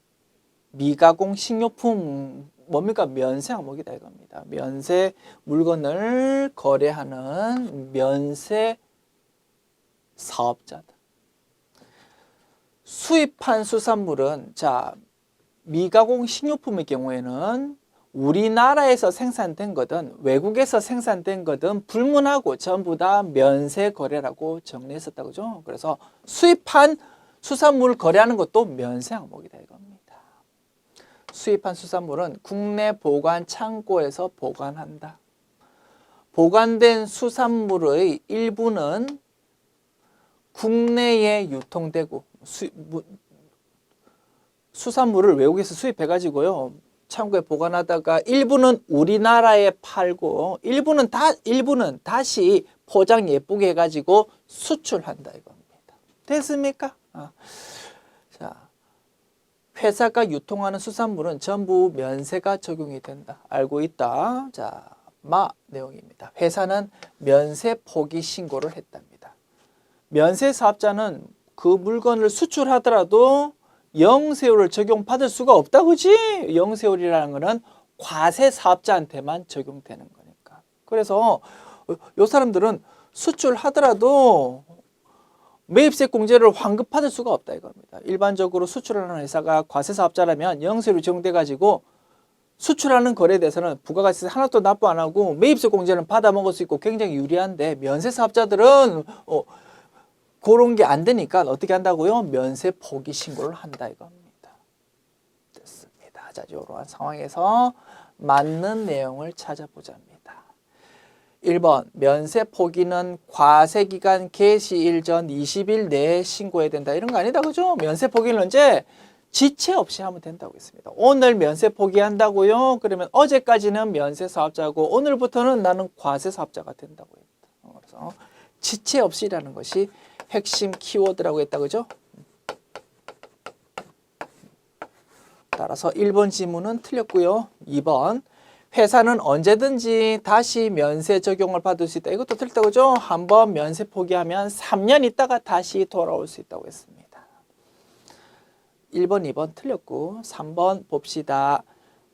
미가공 식료품 뭡니까? 면세 항목이다 이겁니다. 면세 물건을 거래하는 면세 사업자다. 수입한 수산물은 자 미가공 식료품의 경우에는 우리나라에서 생산된 거든 외국에서 생산된 거든 불문하고 전부 다 면세 거래라고 정리했었다 그죠? 그래서 수입한 수산물을 거래하는 것도 면세 항목이다 이겁니다. 수입한 수산물은 국내 보관 창고에서 보관한다. 보관된 수산물의 일부는 국내에 유통되고 수산물을 외국에서 수입해가지고요 창고에 보관하다가 일부는 우리나라에 팔고 일부는 다시 포장 예쁘게 해가지고 수출한다 이겁니다. 됐습니까? 자, 회사가 유통하는 수산물은 전부 면세가 적용이 된다. 알고 있다. 자, 내용입니다. 회사는 면세 포기 신고를 했답니다. 면세 사업자는 그 물건을 수출하더라도 영세율을 적용받을 수가 없다 그지? 영세율이라는 거는 과세 사업자한테만 적용되는 거니까. 그래서 요 사람들은 수출하더라도 매입세 공제를 환급받을 수가 없다 이겁니다. 일반적으로 수출하는 회사가 과세사업자라면 영세로 지정돼 가지고 수출하는 거래에 대해서는 부가가치세 하나도 납부 안 하고 매입세 공제는 받아 먹을 수 있고 굉장히 유리한데 면세사업자들은 그런 게 안 되니까 어떻게 한다고요? 면세 포기 신고를 한다 이겁니다. 됐습니다. 자, 이러한 상황에서 맞는 내용을 찾아보자입니다. 1번 면세 포기는 과세기간 개시일 전 20일 내에 신고해야 된다. 이런 거 아니다. 그죠? 면세 포기는 언제? 지체 없이 하면 된다고 했습니다. 오늘 면세 포기한다고요? 그러면 어제까지는 면세 사업자고 오늘부터는 나는 과세 사업자가 된다고 했다. 그래서 지체 없이라는 것이 핵심 키워드라고 했다. 그죠? 따라서 1번 지문은 틀렸고요. 2번 회사는 언제든지 다시 면세 적용을 받을 수 있다. 이것도 틀렸다. 그죠? 한번 면세 포기하면 3년 있다가 다시 돌아올 수 있다고 했습니다. 1번, 2번 틀렸고 3번 봅시다.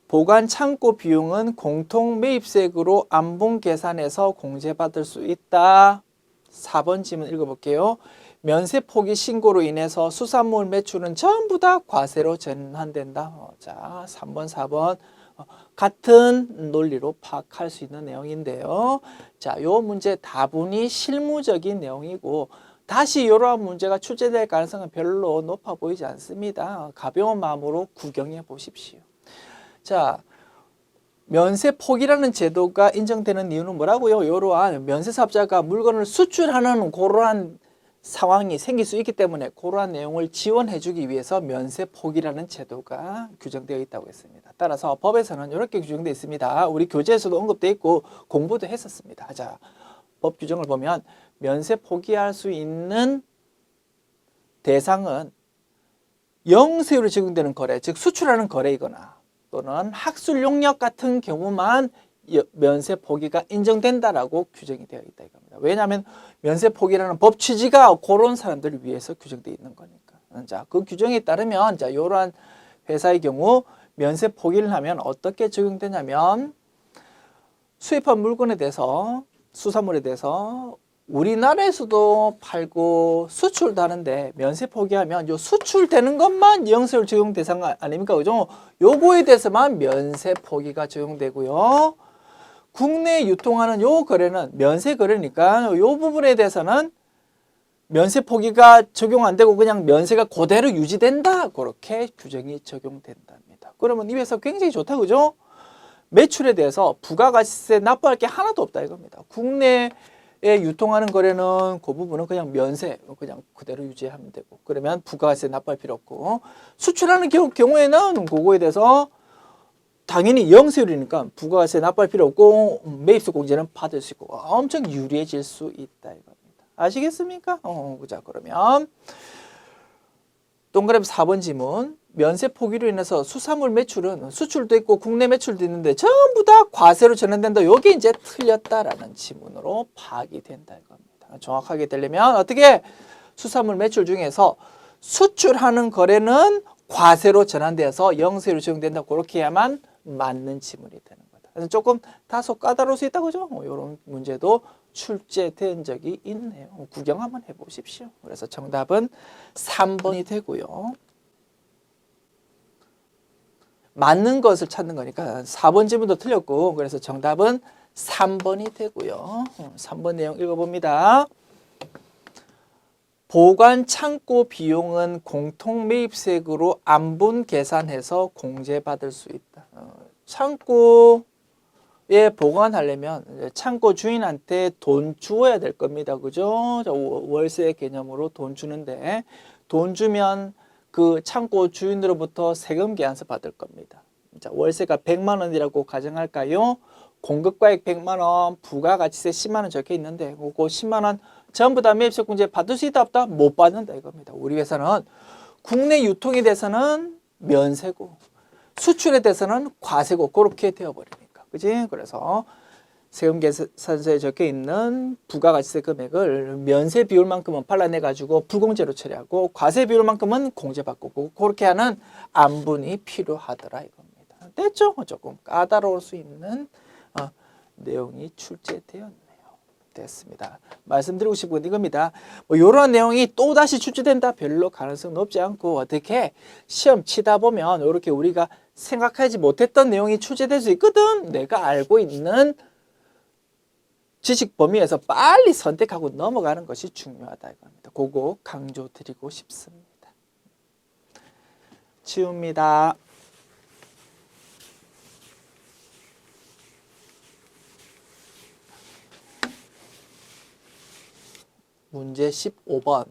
보관 창고 비용은 공통 매입세액으로 안분 계산해서 공제받을 수 있다. 4번 지문 읽어볼게요. 면세 포기 신고로 인해서 수산물 매출은 전부 다 과세로 전환된다. 자, 3번, 4번 같은 논리로 파악할 수 있는 내용인데요. 자, 요 문제 다분히 실무적인 내용이고 다시 이러한 문제가 출제될 가능성은 별로 높아 보이지 않습니다. 가벼운 마음으로 구경해 보십시오. 자, 면세 포기라는 제도가 인정되는 이유는 뭐라고요? 이러한 면세사업자가 물건을 수출하는 그러한 상황이 생길 수 있기 때문에 그러한 내용을 지원해 주기 위해서 면세 포기라는 제도가 규정되어 있다고 했습니다. 따라서 법에서는 이렇게 규정되어 있습니다. 우리 교재에서도 언급되어 있고 공부도 했었습니다. 자, 법 규정을 보면 면세 포기할 수 있는 대상은 영세율로 적용되는 거래, 즉 수출하는 거래이거나 또는 학술 용역 같은 경우만 면세 포기가 인정된다라고 규정이 되어 있다 이겁니다. 왜냐하면 면세 포기라는 법 취지가 그런 사람들을 위해서 규정되어 있는 거니까. 자, 그 규정에 따르면 자, 이러한 회사의 경우 면세 포기를 하면 어떻게 적용되냐면 수입한 물건에 대해서 수산물에 대해서 우리나라에서도 팔고 수출도 하는데 면세 포기하면 요 수출되는 것만 영세율 적용 대상 아닙니까? 그죠? 요거에 대해서만 면세 포기가 적용되고요. 국내에 유통하는 요 거래는 면세 거래니까 요 부분에 대해서는 면세 포기가 적용 안 되고 그냥 면세가 그대로 유지된다. 그렇게 규정이 적용된답니다. 그러면 이 회사 굉장히 좋다. 그죠? 매출에 대해서 부가가치세 납부할 게 하나도 없다 이겁니다. 국내에 유통하는 거래는 그 부분은 그냥 면세 그냥 그대로 유지하면 되고 그러면 부가가치세 납부할 필요 없고 수출하는 경우에는 그거에 대해서 당연히 영세율이니까 부가가치세 납부할 필요 없고 매입세 공제는 받을 수 있고 엄청 유리해질 수 있다 이겁니다. 아시겠습니까? 자, 그러면 동그라미 4번 지문. 면세 포기로 인해서 수산물 매출은 수출도 있고 국내 매출도 있는데 전부 다 과세로 전환된다. 요게 이제 틀렸다라는 지문으로 파악이 된다 이겁니다. 정확하게 되려면 어떻게 수산물 매출 중에서 수출하는 거래는 과세로 전환돼서 영세로 적용된다. 그렇게 해야만 맞는 지문이 되는 거다. 그래서 조금 다소 까다로울 수 있다 그죠? 이런 문제도 출제된 적이 있네요. 구경 한번 해보십시오. 그래서 정답은 3번이 되고요. 맞는 것을 찾는 거니까 4번 지문도 틀렸고 그래서 정답은 3번이 되고요. 3번 내용 읽어봅니다. 보관 창고 비용은 공통 매입세액으로 안분 계산해서 공제받을 수 있다. 창고에 보관하려면 창고 주인한테 돈 주어야 될 겁니다. 그죠? 월세 개념으로 돈 주는데 돈 주면 그 창고 주인으로부터 세금 계산서 받을 겁니다. 자, 월세가 100만 원이라고 가정할까요? 공급가액 100만 원, 부가가치세 10만 원 적혀 있는데 그거 10만 원 전부 다 매입세 공제 받을 수 있다 없다? 못 받는다 이겁니다. 우리 회사는 국내 유통에 대해서는 면세고 수출에 대해서는 과세고 그렇게 되어버리니까. 그지? 그래서 세금 계산서에 적혀 있는 부가가치세 금액을 면세 비율만큼은 발라내 가지고 불공제로 처리하고 과세 비율만큼은 공제받고 그렇게 하는 안분이 필요하더라 이겁니다. 됐죠? 조금 까다로울 수 있는 내용이 출제되었네요. 됐습니다. 말씀드리고 싶은 건 이겁니다. 뭐 이런 내용이 또다시 출제된다 별로 가능성 높지 않고 어떻게 시험 치다 보면 이렇게 우리가 생각하지 못했던 내용이 출제될 수 있거든. 내가 알고 있는 지식 범위에서 빨리 선택하고 넘어가는 것이 중요하다 이겁니다. 그거 강조드리고 싶습니다. 치웁니다. 문제 15번.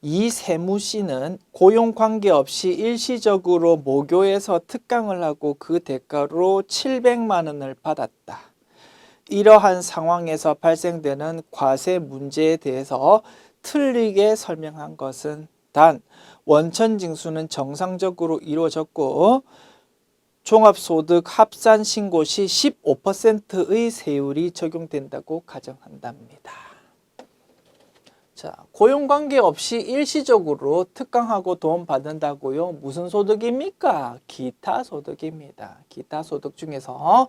이세무 씨는 고용 관계없이 일시적으로 모교에서 특강을 하고 그 대가로 700만 원을 받았다. 이러한 상황에서 발생되는 과세 문제에 대해서 틀리게 설명한 것은 단 원천징수는 정상적으로 이루어졌고 종합소득 합산 신고 시 15%의 세율이 적용된다고 가정한답니다. 자, 고용관계 없이 일시적으로 특강하고 돈 받는다고요. 무슨 소득입니까? 기타 소득입니다. 기타 소득 중에서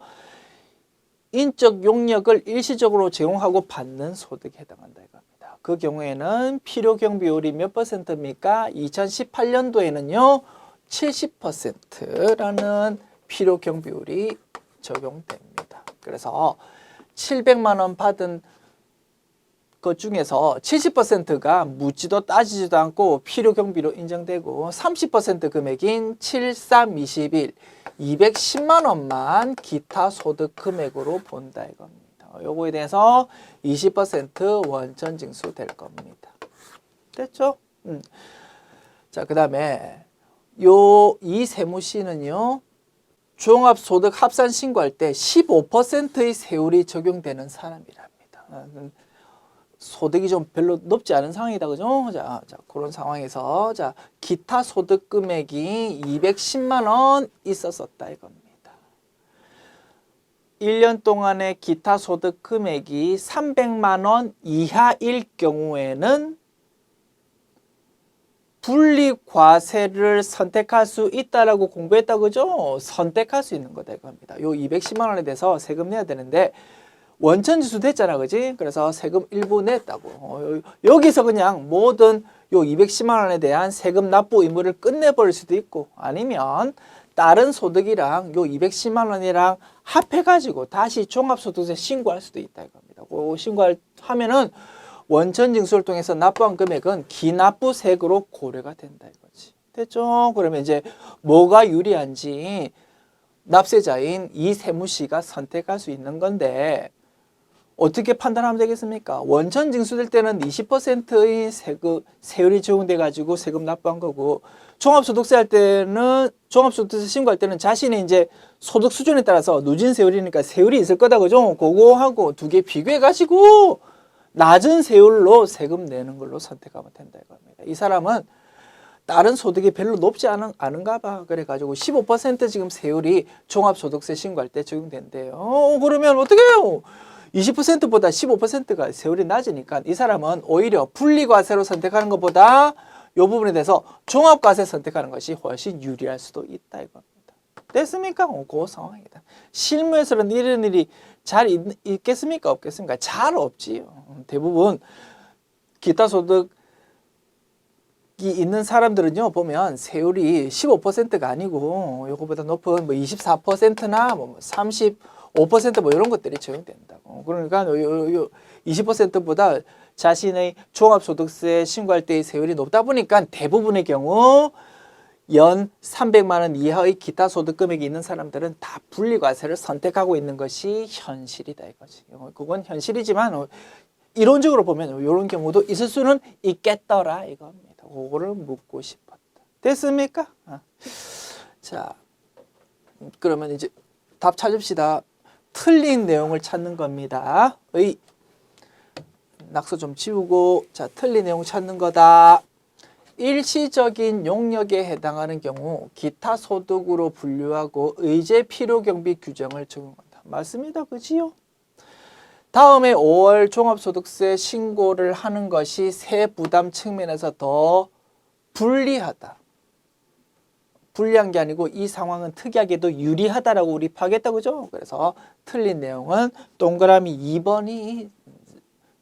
인적 용역을 일시적으로 제공하고 받는 소득에 해당한다 이겁니다. 그 경우에는 필요경비율이 몇 %입니까? 2018년도에는요 70%라는 필요경비율이 적용됩니다. 그래서 700만 원 받은 것 중에서 70%가 묻지도 따지지도 않고 필요경비로 인정되고 30% 금액인 7321 210만 원만 기타 소득 금액으로 본다 이겁니다. 요거에 대해서 20% 원천 징수될 겁니다. 됐죠? 자, 그다음에 이세무 씨는요. 종합소득 합산 신고할 때 15%의 세율이 적용되는 사람이랍니다. 소득이 좀 별로 높지 않은 상황이다, 그죠? 자, 그런 상황에서, 자, 기타 소득 금액이 210만 원 있었었다, 이겁니다. 1년 동안의 기타 소득 금액이 300만 원 이하일 경우에는 분리과세를 선택할 수 있다라고 공부했다, 그죠? 선택할 수 있는 거다, 이겁니다. 요 210만 원에 대해서 세금 내야 되는데, 원천징수 됐잖아, 그지? 그래서 세금 일부 냈다고. 여기서 그냥 모든 요 210만 원에 대한 세금 납부 의무를 끝내버릴 수도 있고, 아니면 다른 소득이랑 요 210만 원이랑 합해가지고 다시 종합소득세 신고할 수도 있다 이겁니다. 그 신고하면은 원천징수를 통해서 납부한 금액은 기납부세액으로 고려가 된다 이거지. 됐죠? 그러면 이제 뭐가 유리한지 납세자인 이세무 씨가 선택할 수 있는 건데, 어떻게 판단하면 되겠습니까? 원천 징수될 때는 20%의 세율이 적용돼 가지고 세금 납부한 거고, 종합소득세 할 때는 종합소득세 신고할 때는 자신의 이제 소득 수준에 따라서 누진 세율이니까 세율이 있을 거다, 그죠? 그거하고 두 개 비교해 가지고 낮은 세율로 세금 내는 걸로 선택하면 된다 이겁니다. 이 사람은 다른 소득이 별로 높지 않은가 봐. 그래가지고 15% 지금 세율이 종합소득세 신고할 때 적용된대요. 그러면 어떻게 해요? 20%보다 15%가 세율이 낮으니까 이 사람은 오히려 분리과세로 선택하는 것보다 이 부분에 대해서 종합과세 선택하는 것이 훨씬 유리할 수도 있다 이겁니다. 됐습니까? 그 상황이다. 실무에서는 이런 일이 잘 있겠습니까? 없겠습니까? 잘 없지요. 대부분 기타 소득이 있는 사람들은요, 보면 세율이 15%가 아니고 요거보다 높은 뭐 24%나 뭐 35% 뭐 이런 것들이 적용된다고. 그러니까 요 20%보다 자신의 종합소득세 신고할 때의 세율이 높다 보니까 대부분의 경우 연 300만 원 이하의 기타 소득 금액이 있는 사람들은 다 분리과세를 선택하고 있는 것이 현실이다 이거지. 그건 현실이지만 이론적으로 보면 이런 경우도 있을 수는 있겠더라 이겁니다. 그거를 묻고 싶었다. 됐습니까? 자, 그러면 이제 답 찾읍시다. 틀린 내용을 찾는 겁니다. 낙서 좀 지우고, 자, 틀린 내용 찾는 거다. 일시적인 용역에 해당하는 경우 기타 소득으로 분류하고 의제 필요 경비 규정을 적용한다. 맞습니다. 그지요? 다음에 5월 종합소득세 신고를 하는 것이 세부담 측면에서 더 불리하다. 불리한 게 아니고 이 상황은 특이하게도 유리하다라고 우리 파악했다, 그죠? 그래서 틀린 내용은 동그라미 2번이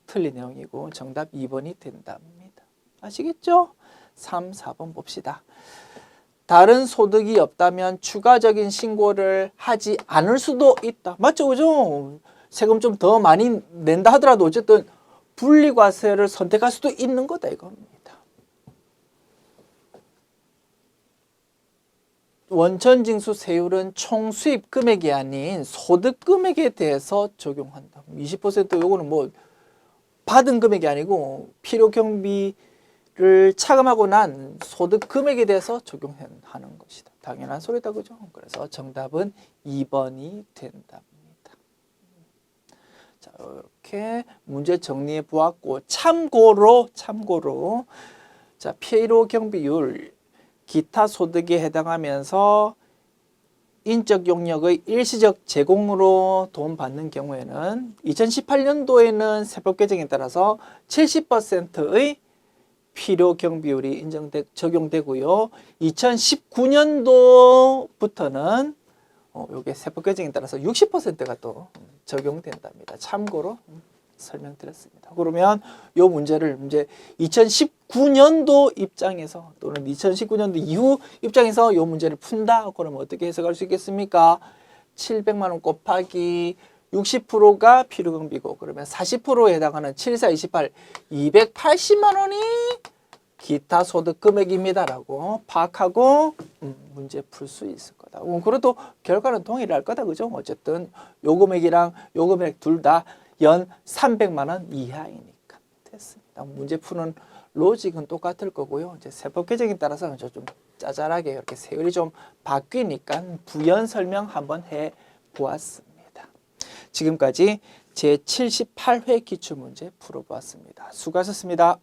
틀린 내용이고 정답 2번이 된답니다. 아시겠죠? 3, 4번 봅시다. 다른 소득이 없다면 추가적인 신고를 하지 않을 수도 있다. 맞죠? 그죠? 세금 좀 더 많이 낸다 하더라도 어쨌든 분리과세를 선택할 수도 있는 거다 이겁니다. 원천징수 세율은 총 수입 금액이 아닌 소득 금액에 대해서 적용한다. 20% 요거는 뭐 받은 금액이 아니고 필요 경비를 차감하고 난 소득 금액에 대해서 적용하는 것이다. 당연한 소리다, 그죠? 그래서 정답은 2번이 된답니다. 자, 이렇게 문제 정리해 보았고, 참고로, 자, 필요 경비율, 기타 소득에 해당하면서 인적 용역의 일시적 제공으로 돈 받는 경우에는 2018년도에는 세법 개정에 따라서 70%의 필요 경비율이 적용되고요. 2019년도부터는 요게 세법 개정에 따라서 60%가 또 적용된답니다. 참고로 설명드렸습니다. 그러면 요 문제를 이제 2019년도 입장에서 또는 2019년도 이후 입장에서 요 문제를 푼다. 그러면 어떻게 해석할 수 있겠습니까? 700만 원 곱하기 60%가 필요경비고 그러면 40%에 해당하는 7, 4, 28, 280만 원이 기타 소득 금액입니다라고 파악하고 문제 풀 수 있을 거다. 그래도 결과는 동일할 거다. 그죠? 어쨌든 요 금액이랑 요 금액 둘 다 연 300만 원 이하이니까 됐습니다. 문제 푸는 로직은 똑같을 거고요. 이제 세법 개정에 따라서 좀 짜잘하게 이렇게 세율이 좀 바뀌니까 부연 설명 한번 해 보았습니다. 지금까지 제 78회 기출문제 풀어보았습니다. 수고하셨습니다.